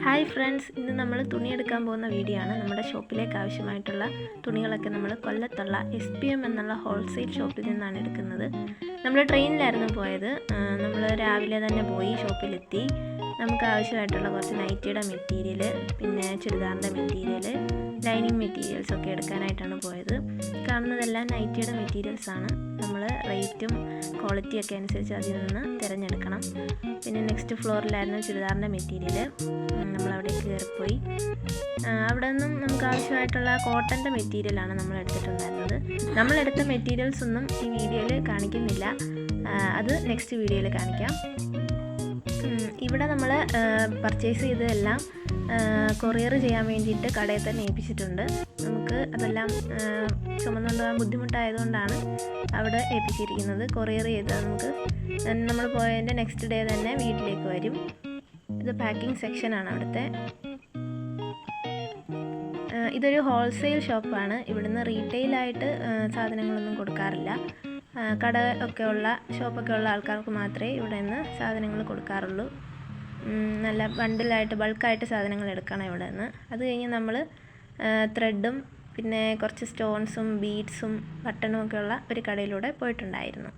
Hi friends, ഇന്ന് നമ്മൾ തുണിയെടുക്കാൻ പോകുന്ന വീഡിയോ ആണ്. നമ്മുടെ ഷോപ്പിലേക്ക് ആവശ്യമായിട്ടുള്ള തുണികളൊക്കെ നമ്മൾ കൊല്ലത്തുള്ള SPM എന്നുള്ള ഹോൾസെയിൽ ഷോപ്പിൽ നിന്നാണ് എടുക്കുന്നത്. നമ്മൾ ട്രെയിനിലായിരുന്നു പോയത്. നമ്മൾ രാവിലെ തന്നെ പോയി ഷോപ്പിലെത്തി. നമുക്ക് ആവശ്യമായിട്ടുള്ള കുറച്ച് നൈറ്റിയുടെ മെറ്റീരിയൽ, പിന്നെ ചുരിദാറിൻ്റെ മെറ്റീരിയൽ, ലൈനിങ് മെറ്റീരിയൽസ് ഒക്കെ എടുക്കാനായിട്ടാണ് പോയത്. കാണുന്നതെല്ലാം നൈറ്റിയുടെ മെറ്റീരിയൽസാണ്. നമ്മൾ റേറ്റും ക്വാളിറ്റിയൊക്കെ അനുസരിച്ച് അതിൽ നിന്ന് തിരഞ്ഞെടുക്കണം. പിന്നെ നെക്സ്റ്റ് ഫ്ലോറിലായിരുന്നു ചുരിദാറിൻ്റെ മെറ്റീരിയൽ. നമ്മളവിടെ കയറിപ്പോയി. അവിടെ നിന്നും നമുക്ക് ആവശ്യമായിട്ടുള്ള കോട്ടൻ്റെ മെറ്റീരിയലാണ് നമ്മൾ എടുത്തിട്ടുണ്ടായിരുന്നത്. നമ്മളെടുത്ത മെറ്റീരിയൽസ് ഒന്നും ഈ വീഡിയോയിൽ കാണിക്കുന്നില്ല, അത് നെക്സ്റ്റ് വീഡിയോയിൽ കാണിക്കാം. ഇവിടെ നമ്മൾ പർച്ചേസ് ചെയ്തതെല്ലാം കൊറിയർ ചെയ്യാൻ വേണ്ടിയിട്ട് കടയിൽ തന്നെ ഏൽപ്പിച്ചിട്ടുണ്ട്. നമുക്ക് അതെല്ലാം ചുമന്നുകൊണ്ട് പോകാൻ ബുദ്ധിമുട്ടായതുകൊണ്ടാണ് അവിടെ ഏൽപ്പിച്ചിരിക്കുന്നത്. കൊറിയർ ചെയ്താൽ നമുക്ക് നമ്മൾ പോയതിൻ്റെ നെക്സ്റ്റ് ഡേ തന്നെ വീട്ടിലേക്ക് വരും. ഇത് പാക്കിംഗ് സെക്ഷനാണ് അവിടുത്തെ. ഇതൊരു ഹോൾസെയിൽ ഷോപ്പാണ്. ഇവിടുന്ന് റീറ്റെയിലായിട്ട് സാധനങ്ങളൊന്നും കൊടുക്കാറില്ല. കട ഒക്കെ ഉള്ള ഷോപ്പൊക്കെ ഉള്ള ആൾക്കാർക്ക് മാത്രമേ ഇവിടെ നിന്ന് സാധനങ്ങൾ കൊടുക്കാറുള്ളൂ. നല്ല ബണ്ടിലായിട്ട് ബൾക്കായിട്ട് സാധനങ്ങൾ എടുക്കണം ഇവിടെ നിന്ന്. അത് കഴിഞ്ഞ് നമ്മൾ ത്രെഡും പിന്നെ കുറച്ച് സ്റ്റോൺസും ബീഡ്സും ബട്ടണും ഒക്കെ ഉള്ള ഒരു കടയിലൂടെ പോയിട്ടുണ്ടായിരുന്നു.